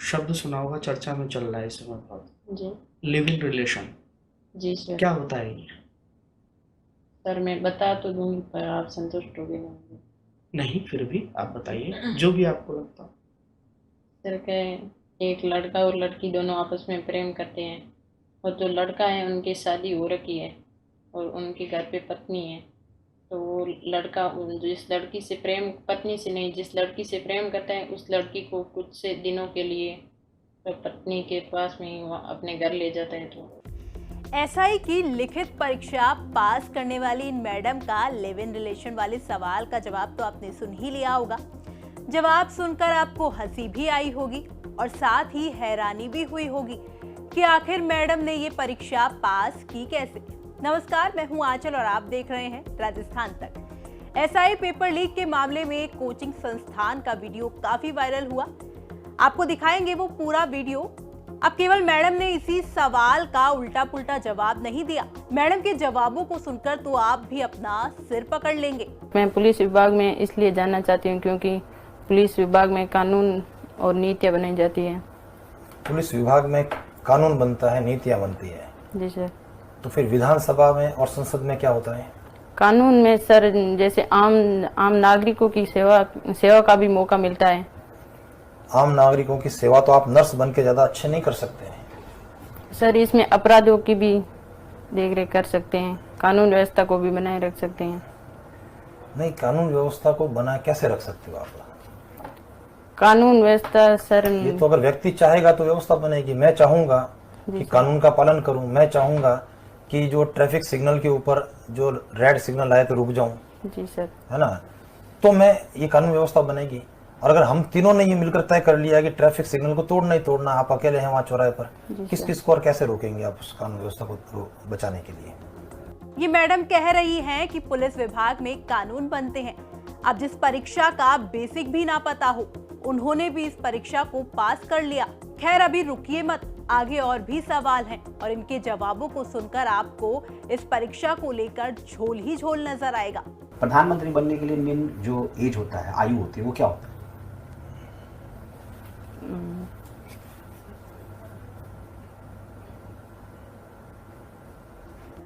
शब्द सुना होगा, चर्चा में चल रहा है इस समय बहुत। जी। लिव इन रिलेशन, जी सर। क्या होता है ये? सर मैं बता तो दूंगी पर आप संतुष्ट होगे नहीं। नहीं, फिर भी आप बताइए जो भी आपको लगता हो। सर क्या, एक लड़का और लड़की दोनों आपस में प्रेम करते हैं, और जो लड़का है उनकी शादी हो रखी है और उनके घर पे पत्नी है। तो वो लड़का जिस लड़की से प्रेम, पत्नी से नहीं, जिस लड़की से प्रेम करता है उस लड़की को कुछ से दिनों के लिए तो पत्नी के पास में ही अपने घर ले जाता है। तो एसआई की लिखित परीक्षा पास करने वाली इन मैडम का लिव इन रिलेशन वाले सवाल का जवाब तो आपने सुन ही लिया होगा। जवाब सुनकर आपको हंसी भी आई होगी और साथ ही हैरानी भी हुई होगी कि आखिर मैडम ने ये परीक्षा पास की कैसे। नमस्कार, मैं हूं आंचल और आप देख रहे हैं राजस्थान तक। एसआई पेपर लीक के मामले में कोचिंग संस्थान का वीडियो काफी वायरल हुआ। आपको दिखाएंगे वो पूरा वीडियो। अब केवल मैडम ने इसी सवाल का उल्टा पुल्टा जवाब नहीं दिया, मैडम के जवाबों को सुनकर तो आप भी अपना सिर पकड़ लेंगे। मैं पुलिस विभाग में इसलिए जाना चाहती हूँ क्योंकि पुलिस विभाग में कानून और नीतियाँ बनाई जाती हैं। पुलिस विभाग में कानून बनता है, नीतियाँ बनती है। जी सर। तो फिर विधानसभा में और संसद में क्या होता है? कानून में सर जैसे आम नागरिकों की सेवा का भी मौका मिलता है। आम नागरिकों की सेवा तो आप नर्स बन के ज़्यादा अच्छे नहीं कर सकते हैं सर, इसमें अपराधों की भी देखरेख कर सकते हैं, कानून व्यवस्था को भी बनाए रख सकते हैं। नहीं, कानून व्यवस्था को बनाए कैसे रख सकते हो आप? कानून व्यवस्था सर, ये तो अगर व्यक्ति चाहेगा तो व्यवस्था बनेगी। मैं चाहूंगा कि कानून का पालन करूं, मैं चाहूंगा कि जो ट्रैफिक सिग्नल के ऊपर जो रेड सिग्नल आए तो रुक जाऊं, जी सर, है ना, तो मैं ये कानून व्यवस्था बनेगी। और अगर हम तीनों ने ये मिलकर तय कर लिया कि ट्रैफिक सिग्नल को तोड़ना ही तोड़ना, आप अकेले हैं वहां चौराहे पर, किस किस को और कैसे रोकेंगे आप उस कानून व्यवस्था को बचाने के लिए? ये मैडम कह रही हैं कि पुलिस विभाग में कानून बनते हैं। अब जिस परीक्षा का बेसिक भी ना पता हो, उन्होंने भी इस परीक्षा को पास कर लिया। खैर अभी रुकिए मत, आगे और भी सवाल हैं और इनके जवाबों को सुनकर आपको इस परीक्षा को लेकर झोल ही झोल नजर आएगा। प्रधानमंत्री बनने के लिए मेन जो एज होता है, आयु होती है, वो क्या होता है?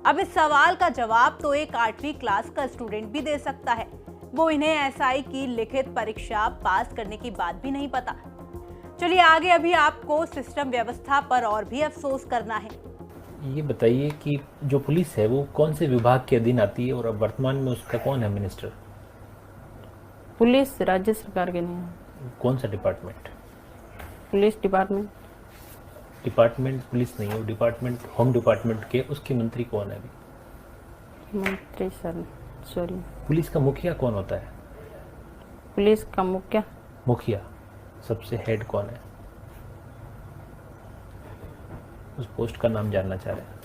अब इस सवाल का जवाब तो एक 8वीं क्लास का स्टूडेंट भी दे सकता है। वो इन्हें एसआई की लिखित परीक्षा पास करने की बात भी नहीं पता। चलिए आगे, अभी आपको सिस्टम व्यवस्था पर और भी अफसोस करना है। ये बताइए कि जो पुलिस है वो कौन से विभाग के अधीन आती है और अब वर्तमान में उसका कौन है मिनिस्टर? पुलिस राज्य सरकार के नहीं। कौन सा department? Police department. Department police नहीं है, वो डिपार्टमेंट होम डिपार्टमेंट के, उसके मंत्री कौन है अभी? मंत्री सर, सॉरी। पुलिस का मुखिया कौन होता है? पुलिस का मुखिया सबसे हेड कौन है? उस पोस्ट का नाम जानना चाह रहे हैं।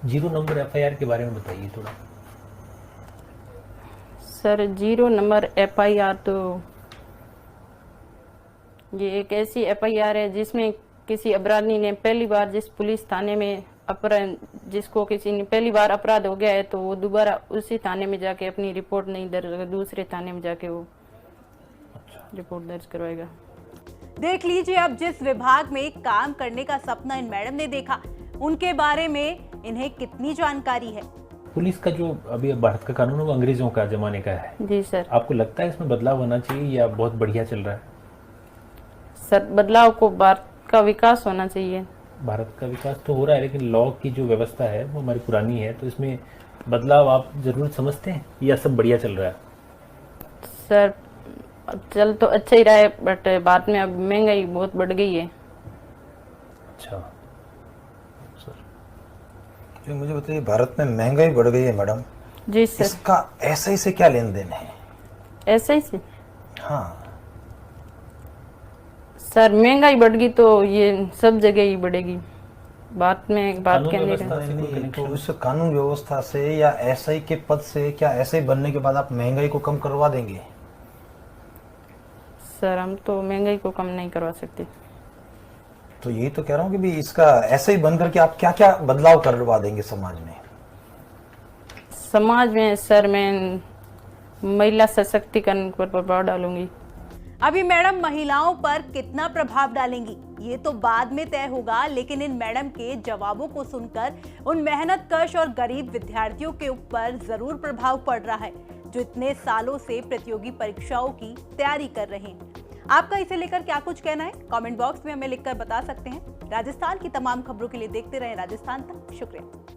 जीरो नंबर एफआईआर के बारे में बताइए थोड़ा। सर 0 नंबर एफआईआर तो ये एक ऐसी एफआईआर है जिसमें किसी अपराधी ने पहली बार जिस पुलिस थाने में जिसको किसी ने पहली बार अपराध हो गया है तो वो दोबारा उसी थाने में जाके अपनी रिपोर्ट नहीं दर्ज, दूसरे थाने में जाके वो रिपोर्ट दर्ज करवाएगा। देख लीजिए, अब जिस विभाग में काम करने का सपना इन मैडम ने देखा, उनके बारे में इन्हें कितनी जानकारी है। पुलिस का जो अभी भारत का कानून है वो अंग्रेजों का जमाने का है। जी सर। आपको लगता है इसमें बदलाव होना चाहिए या बहुत बढ़िया चल रहा है? सर बदलाव को भारत का विकास होना चाहिए। भारत का विकास तो हो रहा है लेकिन लॉ की जो व्यवस्था है वो हमारी पुरानी है, तो इसमें बदलाव आप जरूर समझते हैं या सब बढ़िया चल रहा है? सर चल तो अच्छा ही रहा है बट बाद में अब महंगाई बहुत बढ़ गई है। अच्छा सर, जो मुझे बताइए, भारत में महंगाई बढ़ गई है मैडम। जी सर। इसका एसआई से क्या लेन देन है? एसआई से? हाँ सर महंगाई बढ़ गई तो ये सब जगह ही बढ़ेगी, बात में बात कहने नहीं, तो उस कानून व्यवस्था से या एसआई के पद से, क्या एसआई बनने के बाद आप महंगाई को कम करवा देंगे? सर हम तो महंगाई को कम नहीं करवा सकते। तो यही तो कह रहा हूँ कि भी इसका एसआई बन करके आप क्या क्या बदलाव करवा देंगे समाज में? समाज में सर मैं महिला सशक्तिकरण पर प्रभाव डालूंगी। अभी मैडम महिलाओं पर कितना प्रभाव डालेंगी ये तो बाद में तय होगा, लेकिन इन मैडम के जवाबों को सुनकर उन मेहनतकश और गरीब विद्यार्थियों के ऊपर जरूर प्रभाव पड़ रहा है जो इतने सालों से प्रतियोगी परीक्षाओं की तैयारी कर रहे हैं। आपका इसे लेकर क्या कुछ कहना है कमेंट बॉक्स में हमें लिखकर बता सकते हैं। राजस्थान की तमाम खबरों के लिए देखते रहें राजस्थान तक। शुक्रिया।